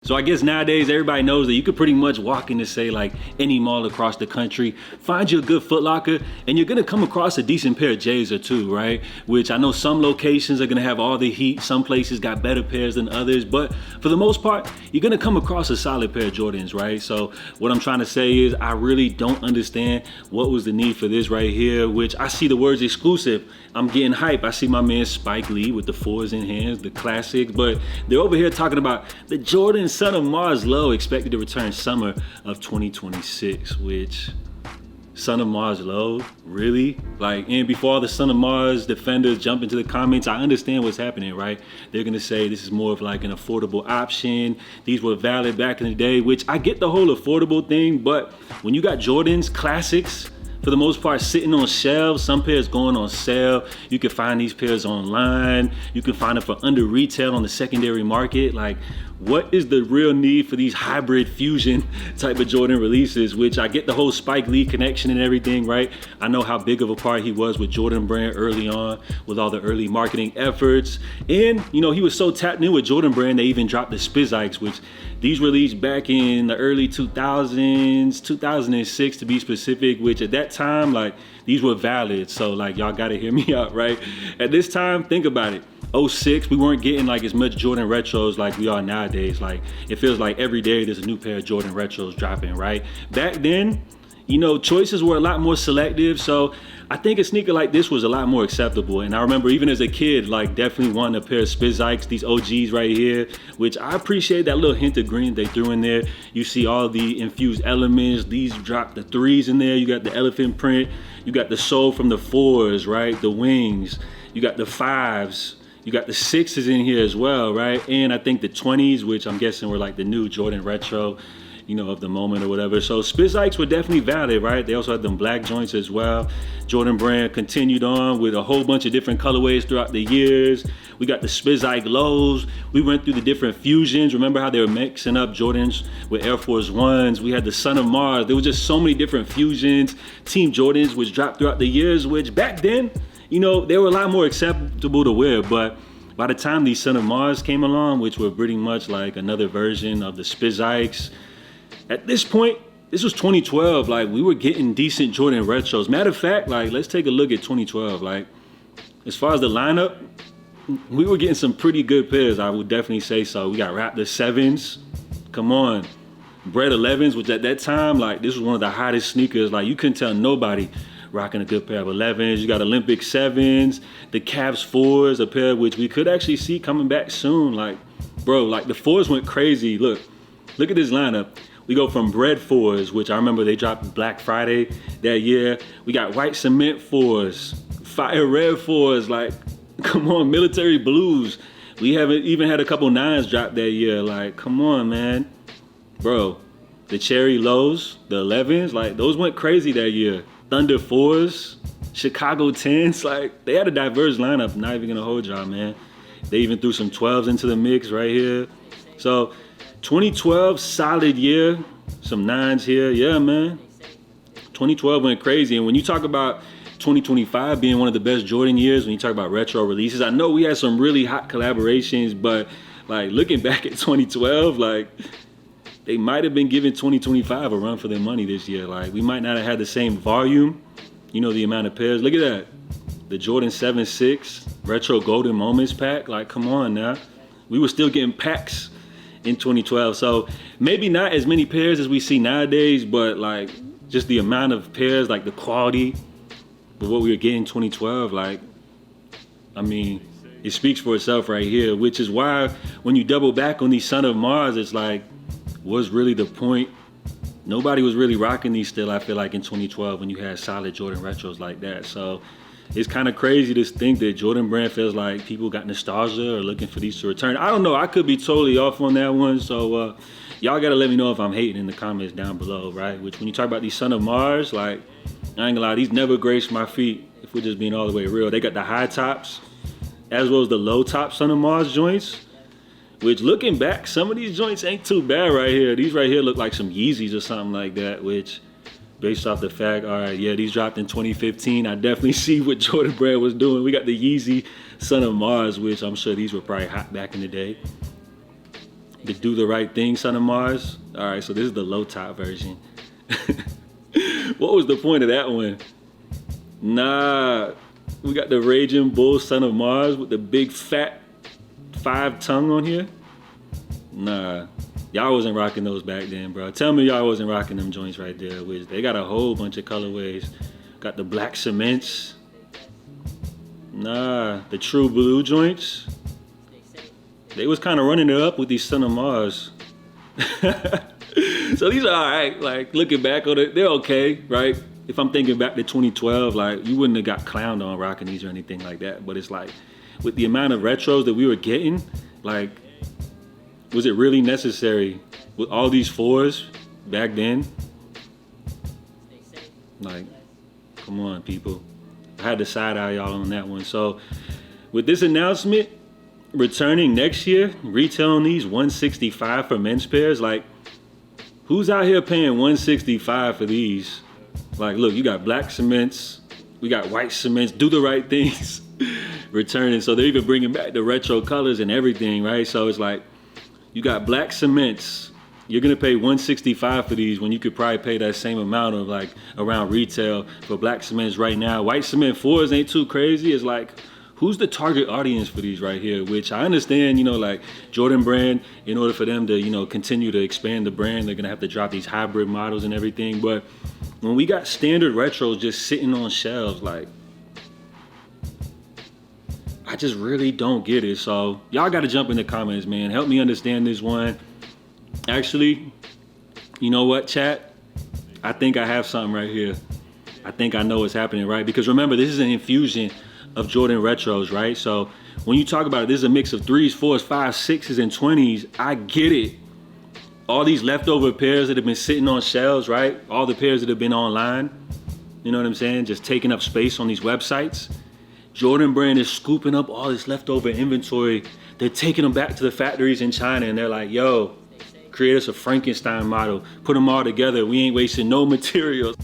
So I guess nowadays everybody knows that you could pretty much walk into, say, like any mall across the country, find you a good Foot Locker, and you're gonna come across a decent pair of J's or two, right? Which I know some locations are gonna have all the heat, some places got better pairs than others, but for the most part, you're gonna come across a solid pair of Jordans, right? So what I'm trying to say is I really don't understand what was the need for this right here, which I see the words exclusive. I'm getting hype. I see my man Spike Lee with the 4s in hands, the classics, but they're over here talking about the Jordan Son of Mars Low expected to return summer of 2026, which Son of Mars Low, really? Like, and before all the Son of Mars defenders jump into the comments, I understand what's happening, right? They're gonna say this is more of like an affordable option. These were valid back in the day, which I get the whole affordable thing, but when you got Jordans, classics, for the most part, sitting on shelves, some pairs going on sale. You can find these pairs online. You can find them for under retail on the secondary market. Like, what is the real need for these hybrid fusion type of Jordan releases, which I get the whole Spike Lee connection and everything, right? I know how big of a part he was with Jordan Brand early on with all the early marketing efforts. And, you know, he was so tapped in with Jordan Brand, they even dropped the Spizikes, which these released back in the early 2000s, 2006 to be specific, which at that time, like, these were valid. So like, y'all gotta hear me out, right? At this time, think about it. '06, we weren't getting like as much Jordan retros like we are nowadays. Like, it feels like every day there's a new pair of Jordan retros dropping, right? Back then, you know, choices were a lot more selective. So I think a sneaker like this was a lot more acceptable. And I remember even as a kid, like definitely wanting a pair of Spizikes, these OGs right here, which I appreciate that little hint of green they threw in there. You see all the infused elements. These dropped the 3s in there. You got the elephant print. You got the sole from the 4s, right? The wings. You got the 5s. You got the 6s in here as well, right? And I think the 20s, which I'm guessing were like the new Jordan retro, you know, of the moment or whatever. So Spizikes were definitely valid, right? They also had them black joints as well. Jordan Brand continued on with a whole bunch of different colorways throughout the years. We got the Spizike lows. We went through the different fusions. Remember how they were mixing up Jordans with Air Force Ones? We had the Son of Mars. There was just so many different fusions. Team Jordans, which dropped throughout the years, which back then, you know, they were a lot more acceptable to wear. But by the time these Son of Mars came along, which were pretty much like another version of the Spizikes, at this point, this was 2012, like we were getting decent Jordan retros. Matter of fact, like let's take a look at 2012. Like as far as the lineup, we were getting some pretty good pairs, I would definitely say so. We got Raptor 7s, come on. Bred 11s, which at that time, like this was one of the hottest sneakers. Like you couldn't tell nobody rocking a good pair of 11s. You got Olympic 7s, the Cavs 4s, a pair which we could actually see coming back soon. Like, bro, like the 4s went crazy. Look at this lineup. We go from Bred 4s, which I remember they dropped Black Friday that year. We got White Cement 4s, Fire Red 4s, like, come on, Military Blues. We haven't even had a couple 9s drop that year. Like, come on, man. Bro, the Cherry Lows, the 11s, like, those went crazy that year. Thunder 4s, Chicago 10s, like, they had a diverse lineup, not even gonna hold y'all, man. They even threw some 12s into the mix right here. So, 2012, solid year. Some 9s here. Yeah, man. 2012 went crazy. And when you talk about 2025 being one of the best Jordan years, when you talk about retro releases, I know we had some really hot collaborations, but like looking back at 2012, like they might have been giving 2025 a run for their money this year. Like we might not have had the same volume, you know, the amount of pairs. Look at that. The Jordan 7.6 Retro Golden Moments pack. Like, come on now. We were still getting packs in 2012. So maybe not as many pairs as we see nowadays, but like just the amount of pairs, like the quality of what we were getting in 2012, like, I mean, it speaks for itself right here, which is why when you double back on these Son of Mars, it's like, what's really the point? Nobody was really rocking these still, I feel like, in 2012 when you had solid Jordan retros like that. So it's kind of crazy to think that Jordan Brand feels like people got nostalgia or looking for these to return. I don't know. I could be totally off on that one. So y'all got to let me know if I'm hating in the comments down below, right? Which when you talk about these Son of Mars, like, I ain't gonna lie, these never graced my feet if we're just being all the way real. They got the high tops as well as the low top Son of Mars joints, which looking back, some of these joints ain't too bad right here. These right here look like some Yeezys or something like that, which based off the fact, all right, yeah, these dropped in 2015. I definitely see what Jordan Brand was doing. We got the Yeezy Son of Mars, which I'm sure these were probably hot back in the day. The Do the Right Thing Son of Mars. All right, so this is the low top version. What was the point of that one? Nah, we got the Raging Bull Son of Mars with the big fat 5 tongue on here. Nah, y'all wasn't rocking those back then, bro. Tell me y'all wasn't rocking them joints right there. Which they got a whole bunch of colorways. Got the black cements. Nah, the true blue joints. They was kind of running it up with these Son of Mars. So these are all right. Like looking back on it, they're okay, right? If I'm thinking back to 2012, like you wouldn't have got clowned on rocking these or anything like that. But it's like with the amount of retros that we were getting, like, was it really necessary with all these 4s back then? Like, come on, people. I had to side eye y'all on that one. So with this announcement, returning next year, retailing these $165 for men's pairs, like, who's out here paying $165 for these? Like, look, you got black cements, we got white cements, Do the Right Things returning. So they're even bringing back the retro colors and everything, right? So it's like, you got black cements, you're gonna pay $165 for these when you could probably pay that same amount of like around retail for black cements right now. White cement 4s ain't too crazy. It's like, who's the target audience for these right here? Which I understand, you know, like Jordan Brand, in order for them to, you know, continue to expand the brand, they're gonna have to drop these hybrid models and everything. But when we got standard retros just sitting on shelves, like, I just really don't get it. So y'all gotta jump in the comments, man. Help me understand this one. Actually, you know what, chat? I think I have something right here. I think I know what's happening, right? Because remember, this is an infusion of Jordan retros, right? So when you talk about it, this is a mix of 3s, 4s, 5s, 6s, and 20s. I get it. All these leftover pairs that have been sitting on shelves, right? All the pairs that have been online, you know what I'm saying? Just taking up space on these websites. Jordan Brand is scooping up all this leftover inventory. They're taking them back to the factories in China and they're like, yo, create us a Frankenstein model, put them all together. We ain't wasting no materials.